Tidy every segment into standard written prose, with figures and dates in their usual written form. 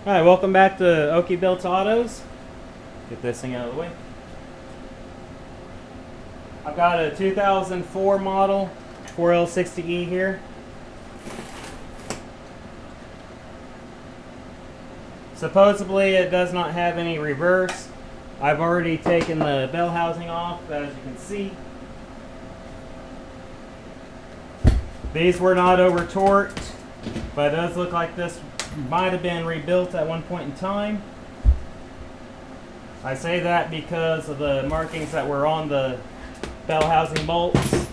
Alright, welcome back to Okie Built Autos. Get this thing out of the way. I've got a 2004 model 4L60E here. Supposedly it does not have any reverse. I've already taken the bell housing off, as you can see. These were not over torqued, but it does look like this might have been rebuilt at one point in time. I say that because of the markings that were on the bell housing bolts.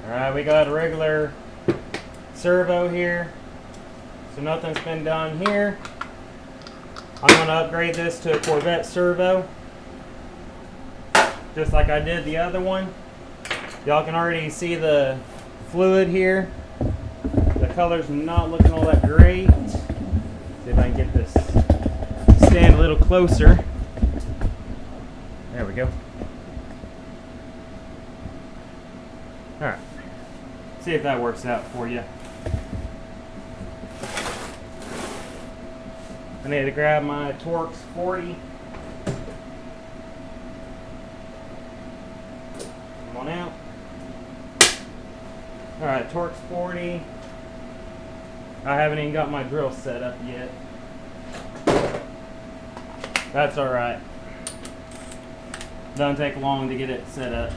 Alright, we got a regular servo here, so nothing's been done here. I'm going to upgrade this to a Corvette servo, just like I did the other one. Y'all can already see the fluid here. The color's not looking all that great. See if I can get this stand a little closer. There we go. Alright. See if that works out for you. I need to grab my Torx 40. Come on out. Alright, Torx 40. I haven't even got my drill set up yet. That's alright. Doesn't take long to get it set up.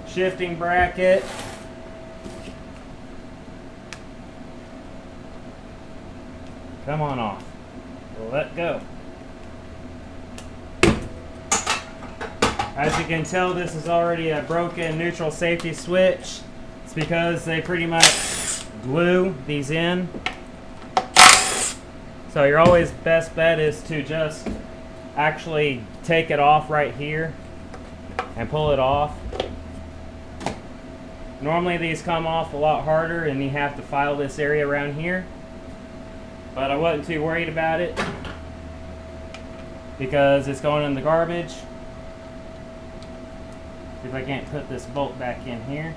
Shifting bracket. Come on off. Let go. As you can tell, this is already a broken neutral safety switch. It's because they pretty much glue these in. So your always best bet is to just actually take it off right here and pull it off. Normally these come off a lot harder and you have to file this area around here, but I wasn't too worried about it because it's going in the garbage. See if I can't put this bolt back in here.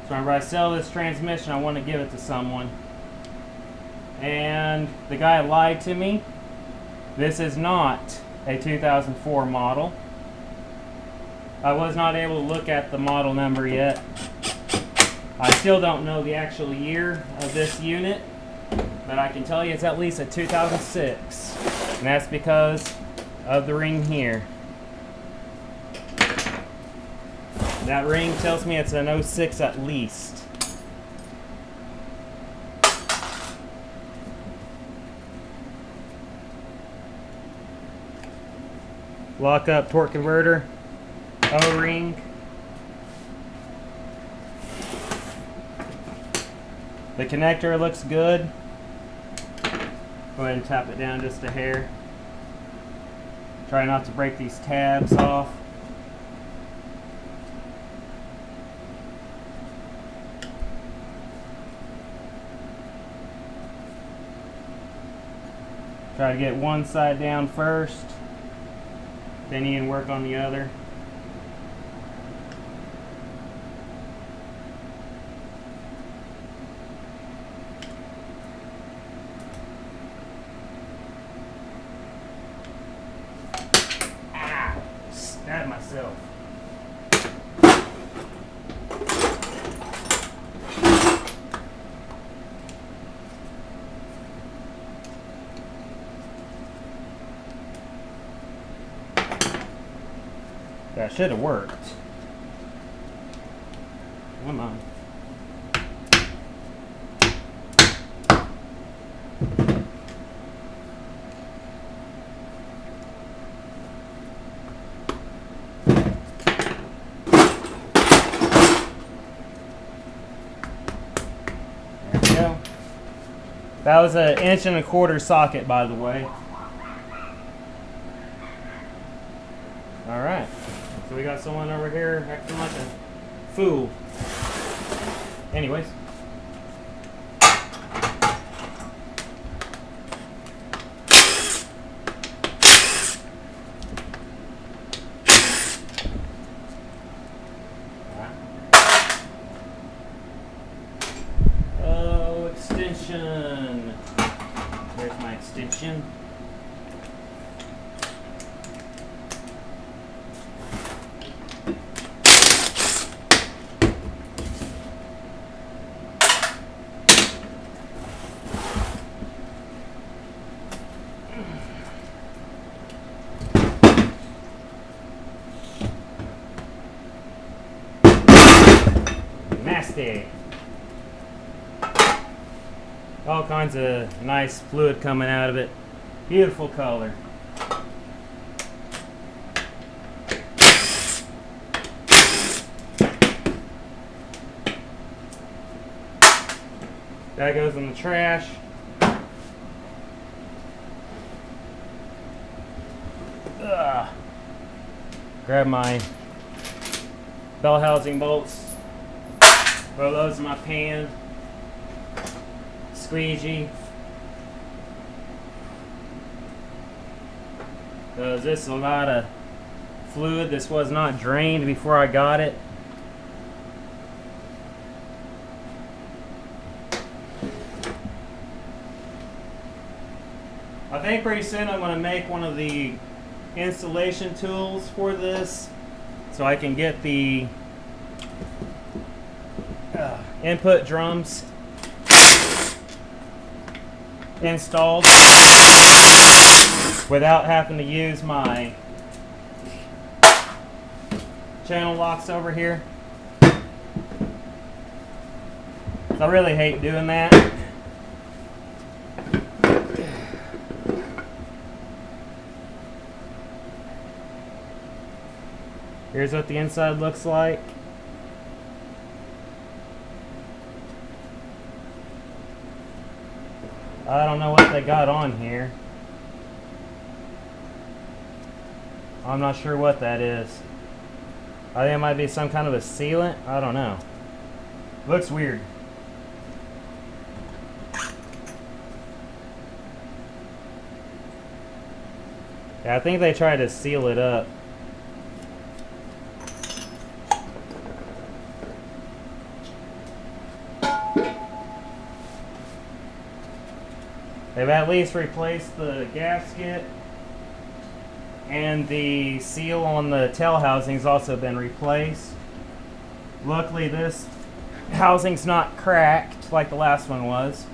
So whenever I sell this transmission, I want to give it to someone. And the guy lied to me. This is not a 2004 model. I was not able to look at the model number yet. I still don't know the actual year of this unit, but I can tell you it's at least a 2006. And that's because of the ring here. That ring tells me it's an 06 at least. Lock up torque converter. O-ring. The connector looks good. Go ahead and tap it down just a hair. Try not to break these tabs off. Try to get one side down first, then you can work on the other. Stabbed myself. That should have worked. Come on. That was an 1.25 inch socket, by the way. Alright, so we got someone over here acting like a fool. Anyways. Oh, extension. There's my extension. Nasty. All kinds of nice fluid coming out of it. Beautiful color. That goes in the trash. Ugh. Grab my bell housing bolts. Throw those in my pan. Squeegee. Because this is a lot of fluid. This was not drained before I got it. I think pretty soon I'm going to make one of the installation tools for this so I can get the input drums installed without having to use my channel locks over here. I really hate doing that. Here's what the inside looks like. I don't know what they got on here. I'm not sure what that is. I think it might be some kind of a sealant. I don't know. Looks weird. Yeah, I think they tried to seal it up. They've at least replaced the gasket, and the seal on the tail housing's also been replaced. Luckily this housing's not cracked like the last one was.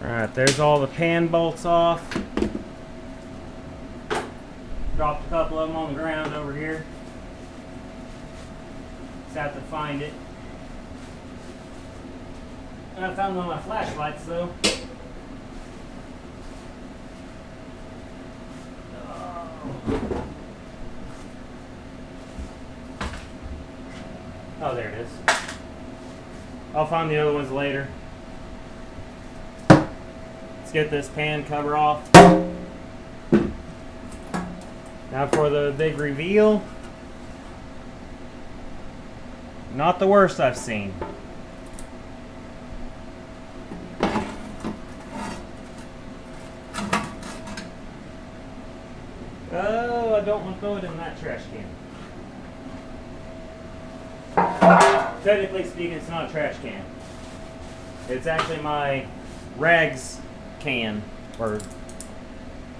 Alright, there's all the pan bolts off. Dropped a couple of them on the ground over here. Just have to find it. I found one of my flashlights though. Oh, there it is. I'll find the other ones later. Let's get this pan cover off. Now for the big reveal. Not the worst I've seen. Oh, I don't want to throw it in that trash can. Technically speaking, it's not a trash can. It's actually my rags can or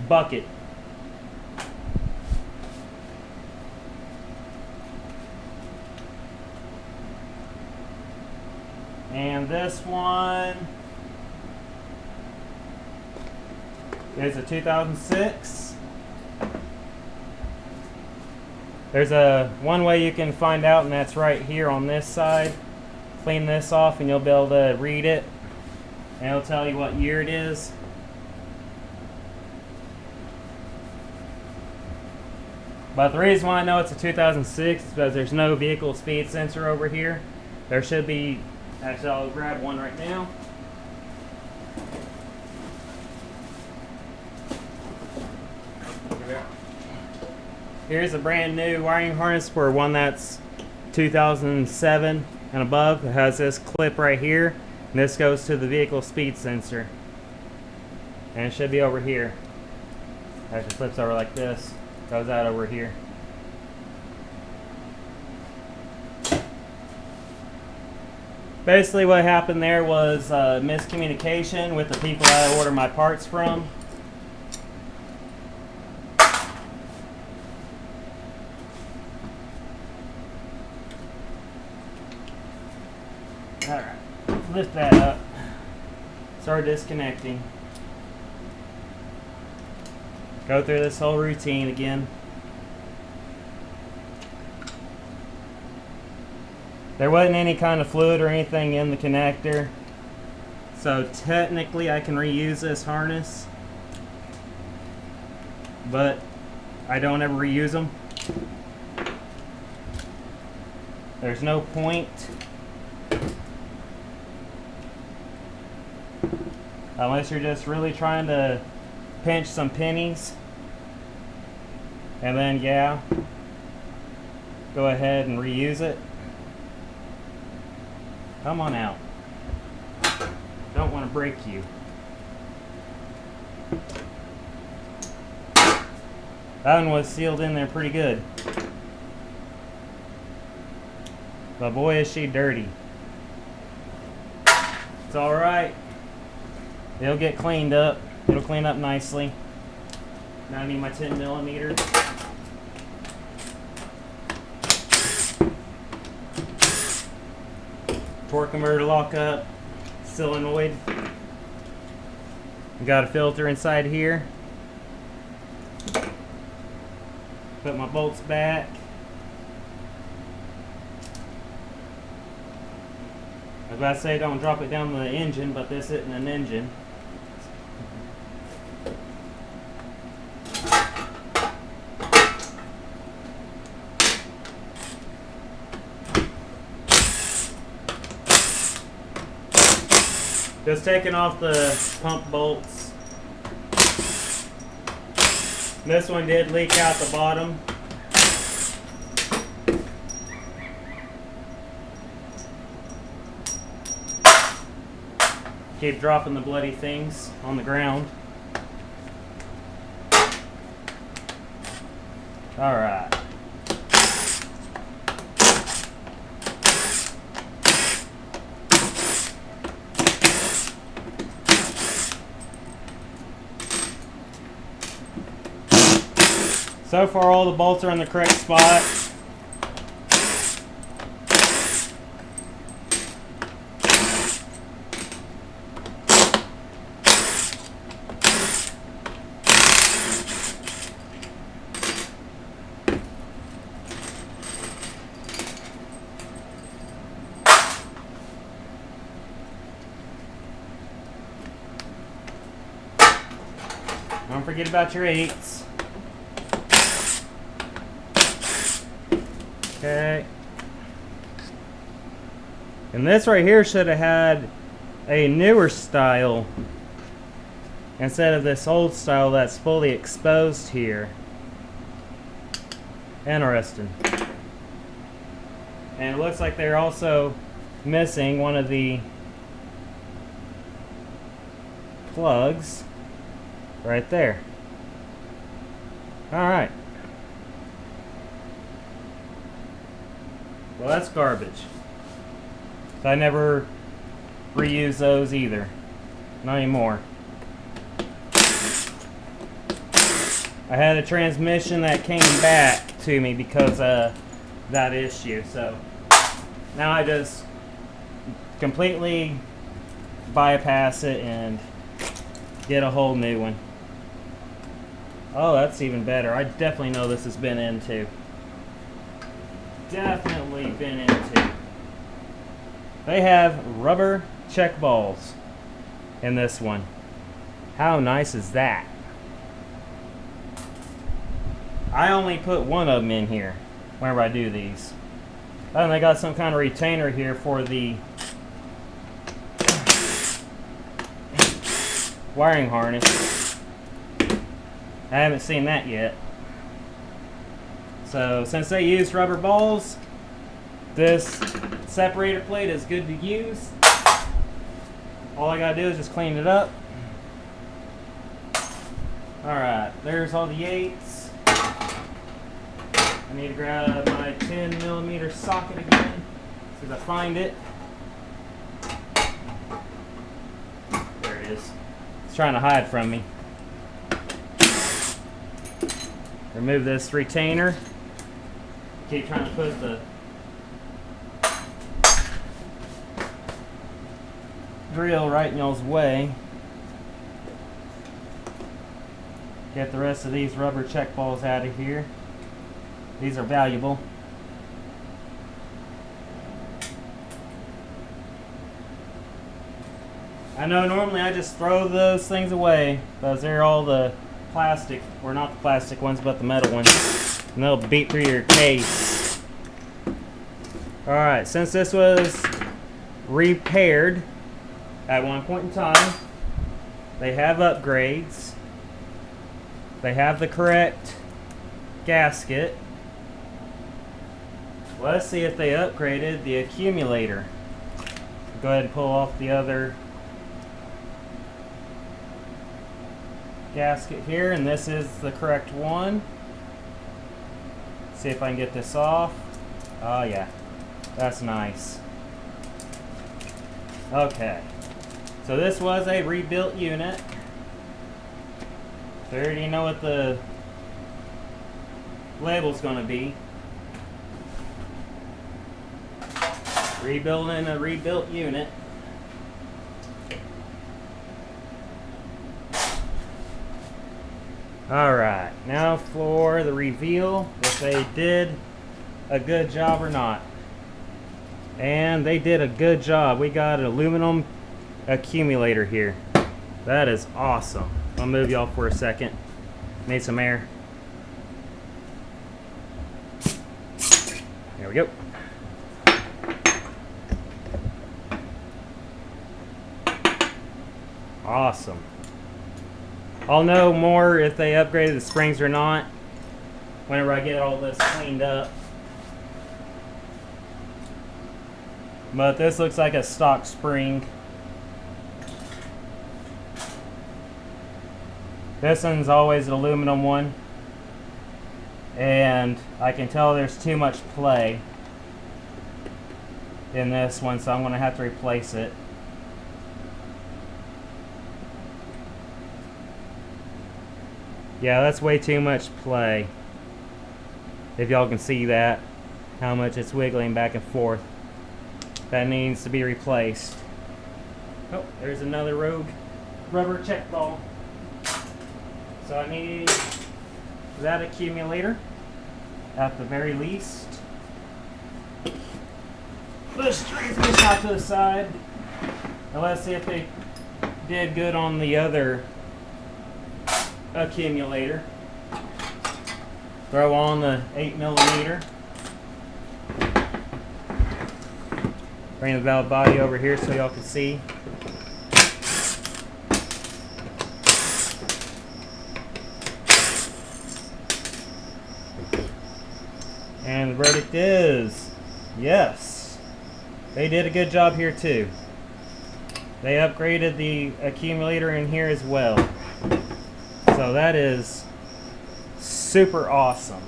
bucket. And this one is a 2006. There's one way you can find out, and that's right here on this side. Clean this off and you'll be able to read it, and it'll tell you what year it is. But the reason why I know it's a 2006 is because there's no vehicle speed sensor over here. There should be. Actually, I'll grab one right now. Here's a brand new wiring harness for one that's 2007 and above. It has this clip right here, and this goes to the vehicle speed sensor. And it should be over here. Actually flips over like this, goes out over here. Basically what happened there was miscommunication with the people I order my parts from. Alright, lift that up. Start disconnecting. Go through this whole routine again. There wasn't any kind of fluid or anything in the connector, so technically I can reuse this harness, but I don't ever reuse them. There's no point. Unless you're just really trying to pinch some pennies, and then yeah, go ahead and reuse it. Come on out. Don't want to break you. That one was sealed in there pretty good. But boy is she dirty. It's alright. It'll get cleaned up. It'll clean up nicely. Now I need my 10mm. Torque converter lock up, solenoid. Got a filter inside here. Put my bolts back. I was about to say don't drop it down the engine, but this isn't an engine. Just taking off the pump bolts. This one did leak out the bottom. Keep dropping the bloody things on the ground. All right. So far all the bolts are in the correct spot. Don't forget about your 8s. Okay. And this right here should have had a newer style instead of this old style that's fully exposed here. Interesting. And it looks like they're also missing one of the plugs right there. Alright. Well, that's garbage. So I never reuse those either. Not anymore. I had a transmission that came back to me because of that issue. So now I just completely bypass it and get a whole new one. Oh, that's even better. I definitely know this has been into. Definitely been into. They have rubber check balls in this one. How nice is that? I only put one of them in here whenever I do these. And they got some kind of retainer here for the wiring harness. I haven't seen that yet. So since they use rubber balls, this separator plate is good to use. All I gotta do is just clean it up. Alright, there's all the 8s. I need to grab my 10mm socket again, as I find it. There it is. It's trying to hide from me. Remove this retainer. Keep trying to put the drill right in y'all's way. Get the rest of these rubber check balls out of here. These are valuable. I know normally I just throw those things away because they're all the plastic, or not the plastic ones, but the metal ones. And they'll beat through your case. Alright, since this was repaired at one point in time, they have upgrades. They have the correct gasket. Let's see if they upgraded the accumulator. Go ahead and pull off the other gasket here, and this is the correct one. See if I can get this off. Oh yeah, that's nice. Okay, so this was a rebuilt unit. So you already know what the label's going to be. Rebuilding a rebuilt unit. Alright, now for the reveal, if they did a good job or not. And they did a good job. We got an aluminum accumulator here. That is awesome. I'll move y'all for a second. Need some air. There we go. Awesome. I'll know more if they upgraded the springs or not whenever I get all this cleaned up. But this looks like a stock spring. This one's always an aluminum one. And I can tell there's too much play in this one, so I'm going to have to replace it. Yeah, that's way too much play. If y'all can see that, how much it's wiggling back and forth. That needs to be replaced. Oh, there's another rogue rubber check ball. So I need that accumulator at the very least. Push transmission out to the side. And let's see if they did good on the other accumulator. Throw on the 8mm. Bring the valve body over here so y'all can see. And the verdict is yes. They did a good job here too. They upgraded the accumulator in here as well. So that is super awesome.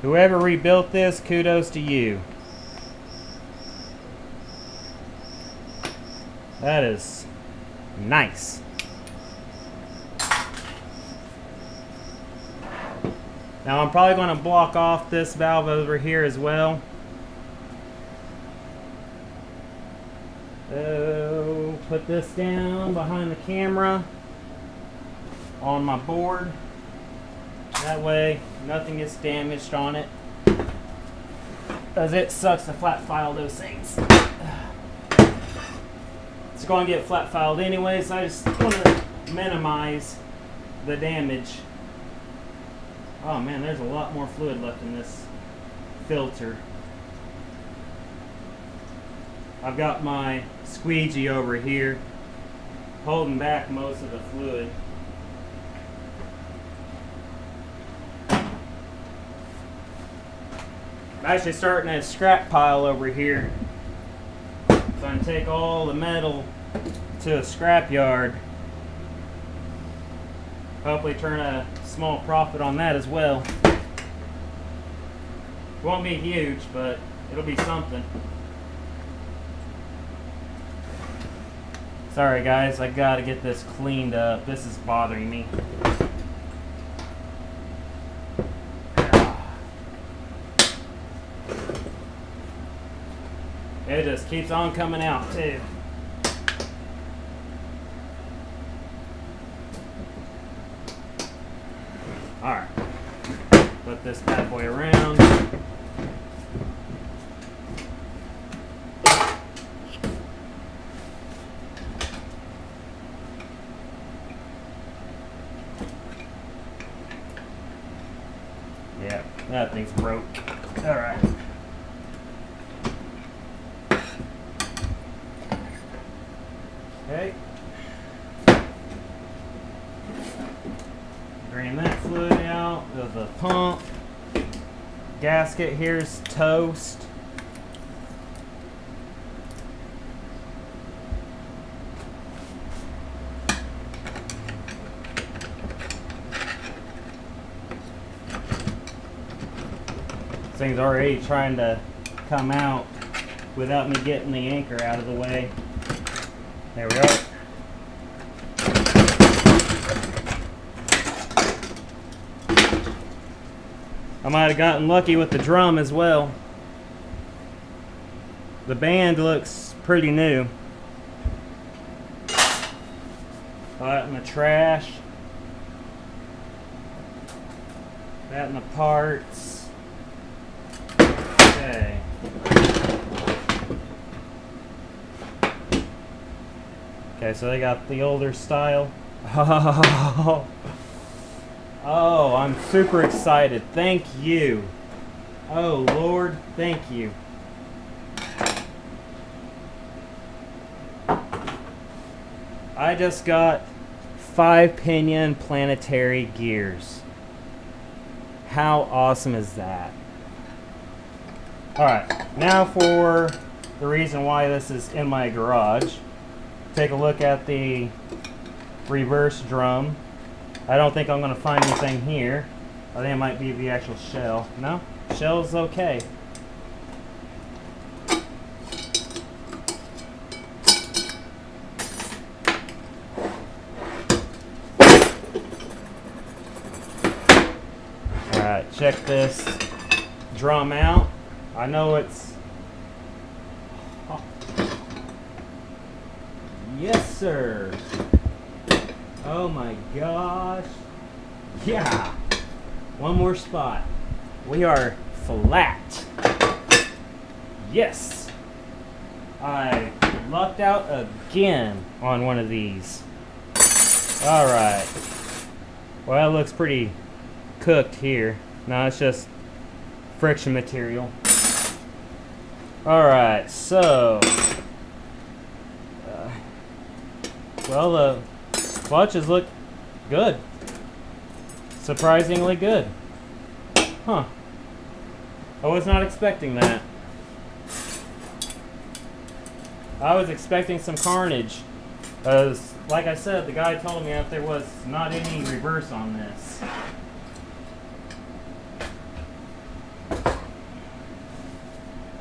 Whoever rebuilt this, kudos to you. That is nice. Now I'm probably going to block off this valve over here as well. So put this down behind the camera on my board. That way nothing gets damaged on it, because it sucks to flat file those things. It's going to get flat filed anyways. I just want to minimize the damage. Oh man, there's a lot more fluid left in this filter. I've got my squeegee over here holding back most of the fluid. I'm actually starting a scrap pile over here. So I'm going to take all the metal to a scrap yard. Hopefully turn a small profit on that as well. Won't be huge, but it'll be something. Sorry guys, I gotta get this cleaned up. This is bothering me. It just keeps on coming out too. Alright, put this bad boy around. Yeah, that thing's broke. Alright. Okay. Drain that fluid out of the pump. Gasket here's toast. This thing's already trying to come out without me getting the anchor out of the way. There we are. I might have gotten lucky with the drum as well. The band looks pretty new. That in the trash. That in the parts. Okay. Okay, so they got the older style. Oh, I'm super excited. Thank you. Oh, Lord, thank you. I just got 5-pinion planetary gears. How awesome is that? Alright, now for the reason why this is in my garage. Take a look at the reverse drum. I don't think I'm going to find anything here. I think it might be the actual shell. No? Shell's okay. Alright, check this drum out. I know it's... Oh. Yes, sir. Oh my gosh. Yeah. One more spot. We are flat. Yes. I lucked out again on one of these. Alright. Well, that looks pretty cooked here. No, it's just friction material. Alright, so... well, the clutches look good. Surprisingly good. Huh. I was not expecting that. I was expecting some carnage. Like I said, the guy told me that there was not any reverse on this.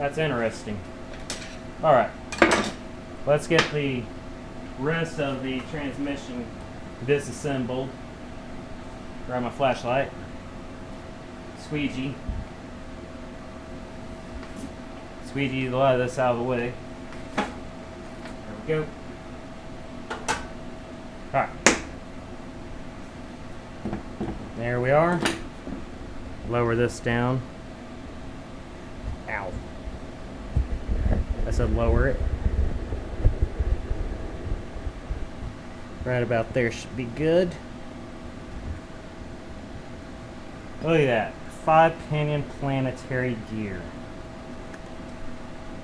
That's interesting. Alright, let's get the rest of the transmission disassembled. Grab my flashlight. Squeegee. Squeegee a lot of this out of the way. There we go. Alright. There we are. Lower this down. Ow. I said lower it. Right about there should be good. Look at that. 5-pinion planetary gear.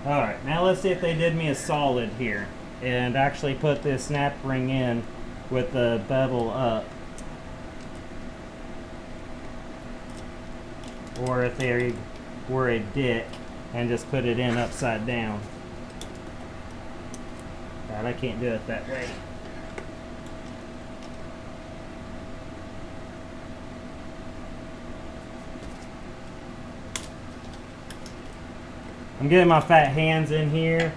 Alright, now let's see if they did me a solid here and actually put this snap ring in with the bevel up. Or if they were a dick and just put it in upside down. God, I can't do it that way. I'm getting my fat hands in here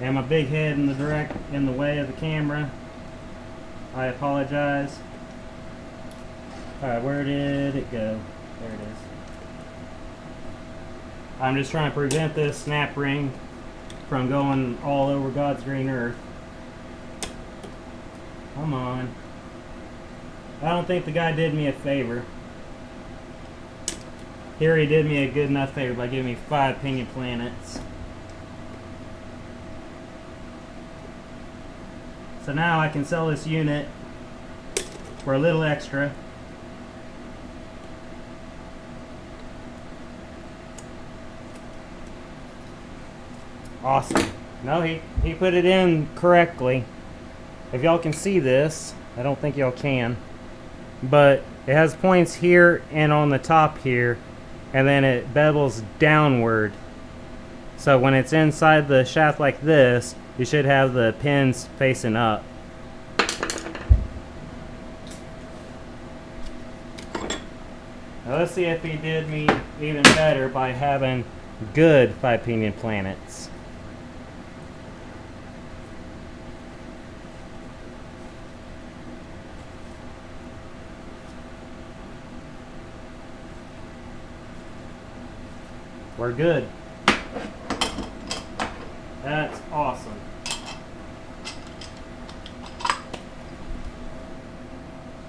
and my big head in the way of the camera. I apologize. Alright, where did it go? There it is. I'm just trying to prevent this snap ring from going all over God's green earth. Come on. I don't think the guy did me a favor. Here he did me a good enough favor by giving me 5 pinion planets. So now I can sell this unit for a little extra. Awesome. No, he put it in correctly. If y'all can see this, I don't think y'all can, but it has points here and on the top here, and then it bevels downward. So when it's inside the shaft like this, you should have the pins facing up. Now let's see if he did me even better by having good 5-pinion planets. We're good. That's awesome.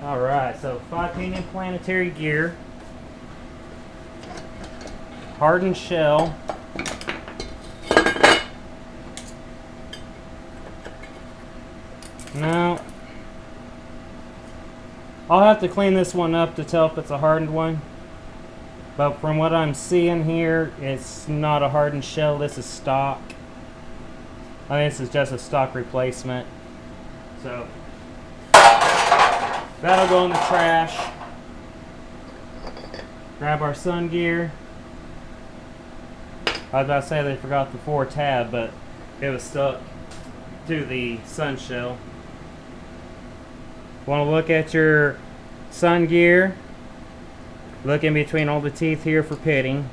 Alright, so 5-pinion planetary gear. Hardened shell. No. I'll have to clean this one up to tell if it's a hardened one. But from what I'm seeing here, it's not a hardened shell. This is stock. I think this is just a stock replacement. So that'll go in the trash. Grab our sun gear. I was about to say they forgot the 4 tab, but it was stuck to the sun shell. Want to look at your sun gear. Look in between all the teeth here for pitting.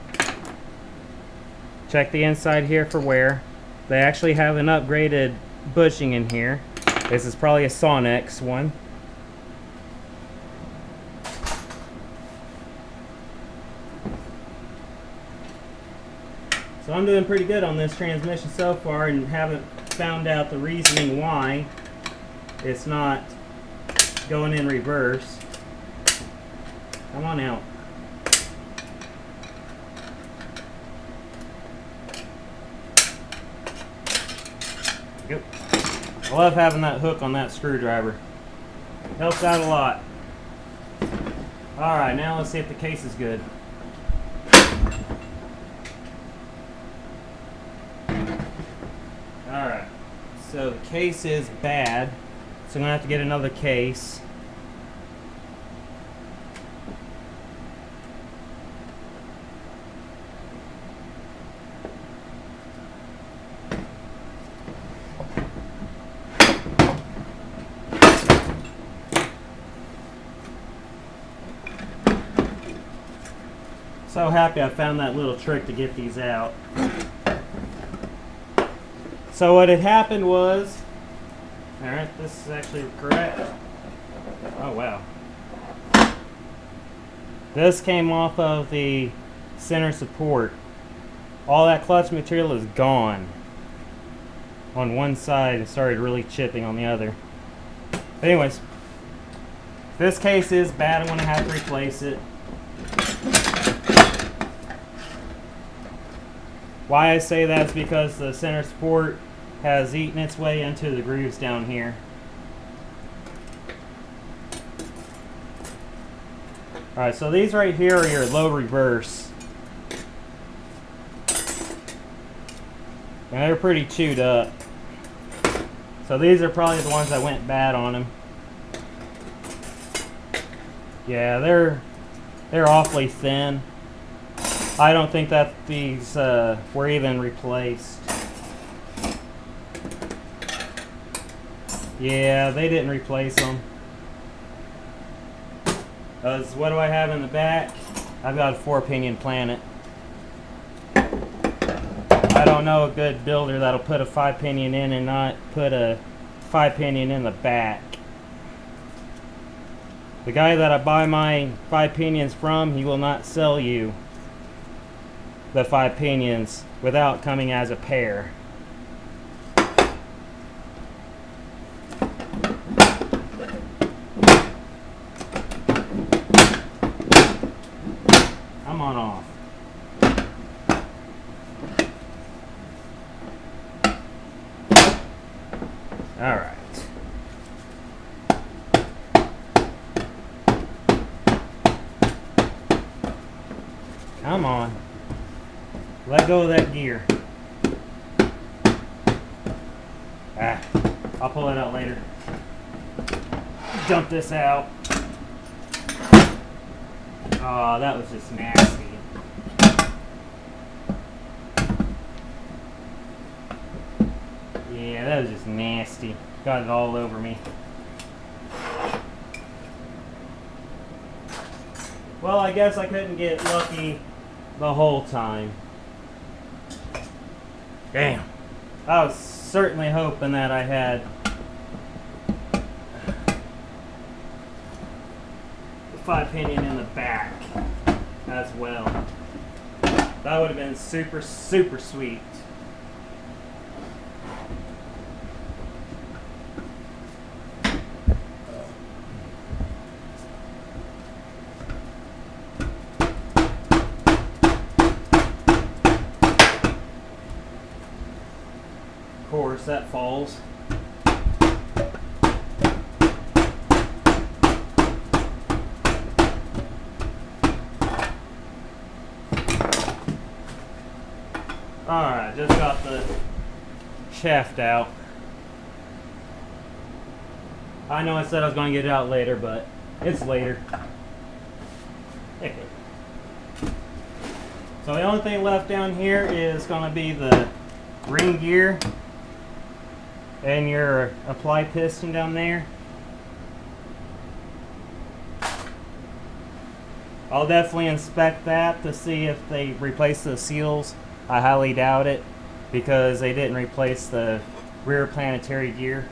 Check the inside here for wear. They actually have an upgraded bushing in here. This is probably a Sonex one. So I'm doing pretty good on this transmission so far and haven't found out the reasoning why it's not going in reverse. Come on out. Go. I love having that hook on that screwdriver. Helps out a lot. Alright, now let's see if the case is good. Alright, so the case is bad, so I'm going to have to get another case. So happy I found that little trick to get these out. So what had happened was, alright, this is actually correct. Oh wow. This came off of the center support. All that clutch material is gone on one side. It started really chipping on the other. But anyways, this case is bad. I'm going to have to replace it. Why I say that is because the center support has eaten its way into the grooves down here. Alright, so these right here are your low reverse. And they're pretty chewed up. So these are probably the ones that went bad on them. Yeah, they're awfully thin. I don't think that these were even replaced. Yeah, they didn't replace them. What do I have in the back? I've got a 4-pinion Planet. I don't know a good builder that'll put a 5-pinion in and not put a 5-pinion in the back. The guy that I buy my 5 pinions from, he will not sell you the 5 pinions without coming as a pair. Come on off. All right. Come on. Let go of that gear. Ah, I'll pull it out later. Dump this out. Oh, that was just nasty. Yeah, that was just nasty. Got it all over me. Well, I guess I couldn't get lucky the whole time. Damn. I was certainly hoping that I had the 5-pinion in the back as well. That would have been super, super sweet. Of course, that falls. Alright, just got the shaft out. I know I said I was going to get it out later, but it's later. So the only thing left down here is going to be the ring gear and your apply piston down there. I'll definitely inspect that to see if they replace the seals. I highly doubt it because they didn't replace the rear planetary gear.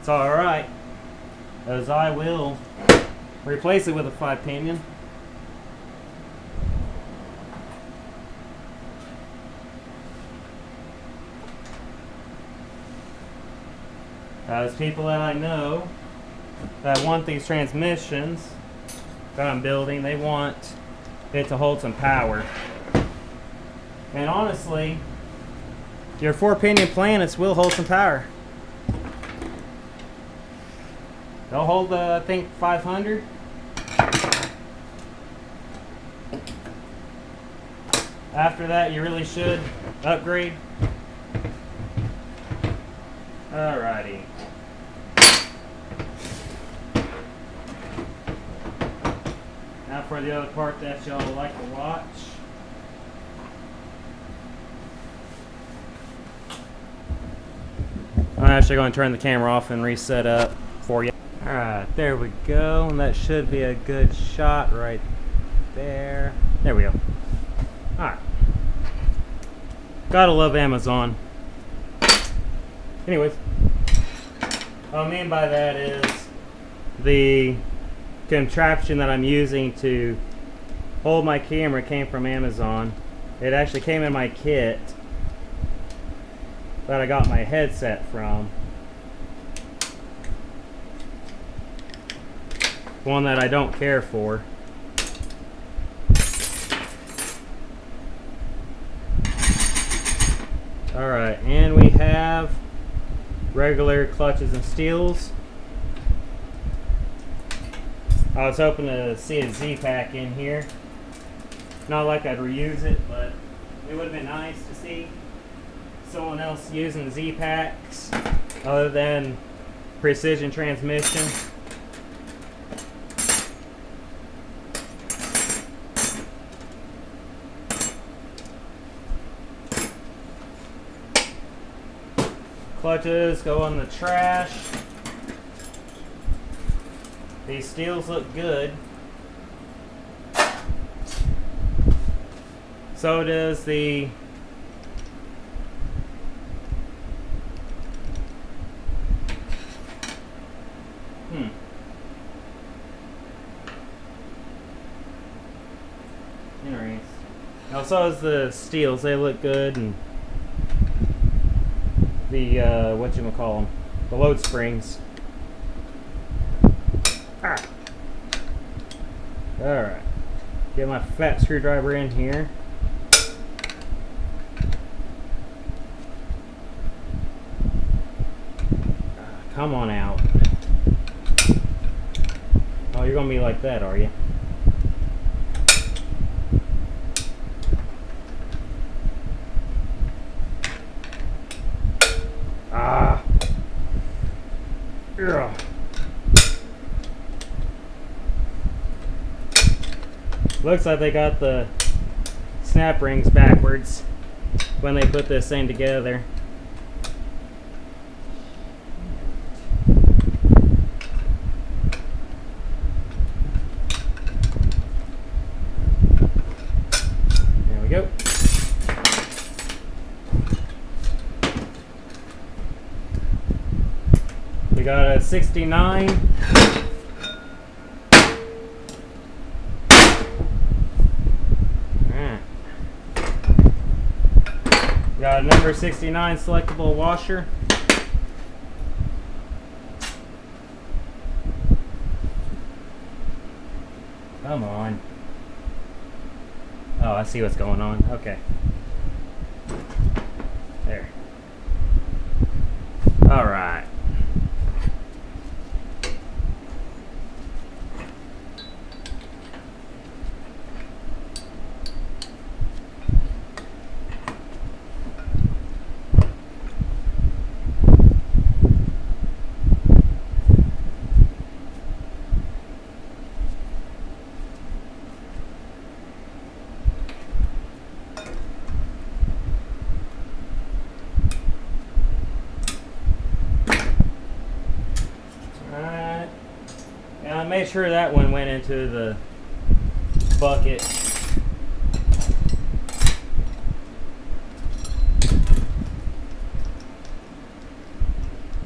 It's alright, as I will replace it with a 5-pinion. There's people that I know that want these transmissions that I'm building. They want it to hold some power. And honestly, your 4-pinion Planets will hold some power. They'll hold, I think, 500. After that, you really should upgrade. Alrighty. Now for the other part that y'all like to watch. I'm actually going to turn the camera off and reset up for you. Alright, there we go. And that should be a good shot right there. There we go. Alright. Gotta love Amazon. Anyways, what I mean by that is the contraption that I'm using to hold my camera came from Amazon. It actually came in my kit that I got my headset from. One that I don't care for. Alright, and we have regular clutches and steels. I was hoping to see a Z-Pack in here. Not like I'd reuse it, but it would have been nice to see someone else using Z-Packs other than Precision Transmission. Clutches go in the trash. These steels look good. So does the Interesting. Now so does the steels. They look good, and the whatchamacallit, the load springs. Alright. Get my fat screwdriver in here. Come on out. Oh, you're gonna be like that, are you? Ugh. Looks like they got the snap rings backwards when they put this thing together. There we go. We got a 69. Got a number 69 selectable washer. Come on. Oh, I see what's going on. Okay. There. All right. I made sure that one went into the bucket.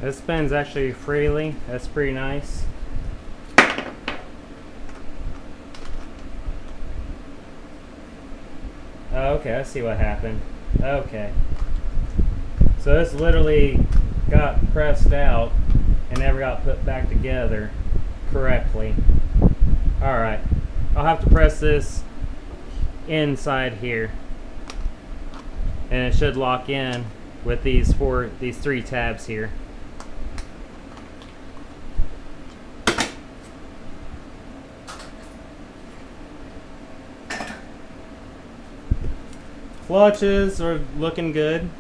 This spins actually freely. That's pretty nice. Oh, okay, I see what happened. Okay. So this literally got pressed out and never got put back together correctly. Alright, I'll have to press this inside here, and it should lock in with these three tabs here. Clutches are looking good.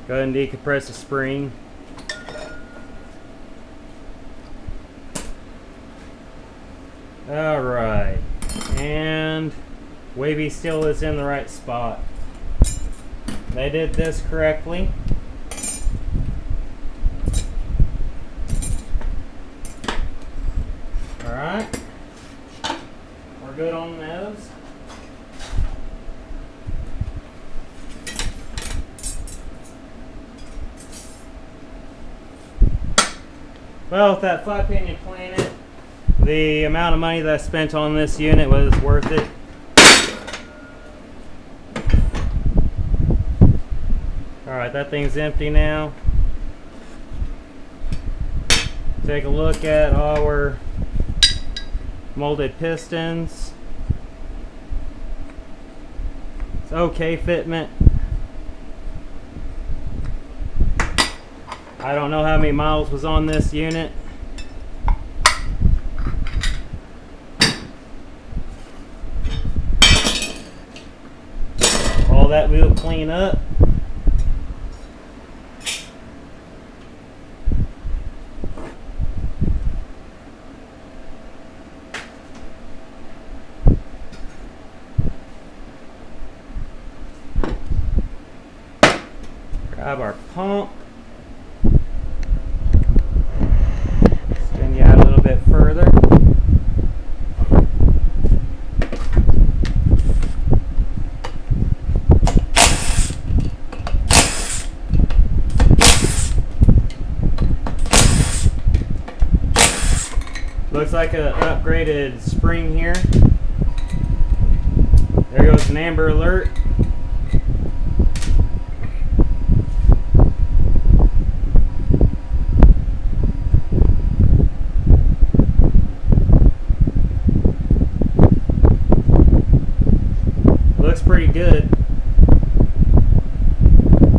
Go ahead and decompress the spring. Alright, and wavy steel is in the right spot. They did this correctly. We're good on those. Well, with that flat pinion planet, the amount of money that I spent on this unit was worth it. Alright, that thing's empty now. Take a look at our molded pistons. It's okay fitment. I don't know how many miles was on this unit. All that we'll clean up. Grab our pump. Spin you out a little bit further. Looks like an upgraded spring here. There goes an amber alert. Looks pretty good.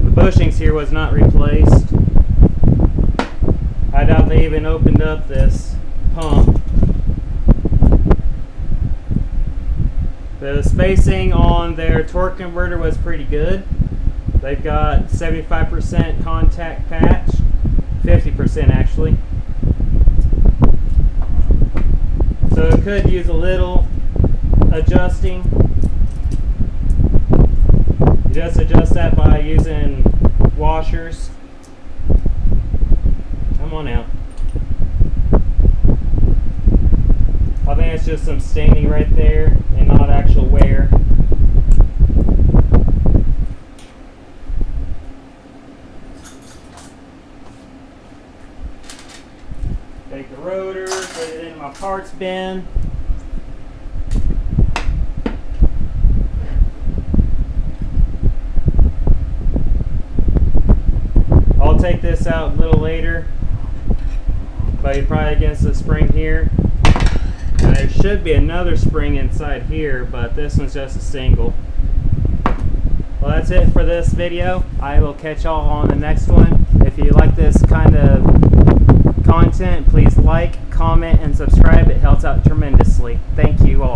The bushings here was not replaced. I doubt they even opened up this pump. The spacing on their torque converter was pretty good. They've got 75% contact patch, 50% actually. So it could use a little adjusting. You just adjust that by using washers. Come on out. I think it's just some staining right there and not actual wear. Take the rotor, put it in my parts bin. I'll take this out a little later, but you're probably against the spring here. And there should be another spring inside here, but this one's just a single. Well, that's it for this video. I will catch y'all on the next one. If you like this kind of content, please like, comment, and subscribe. It helps out tremendously. Thank you all.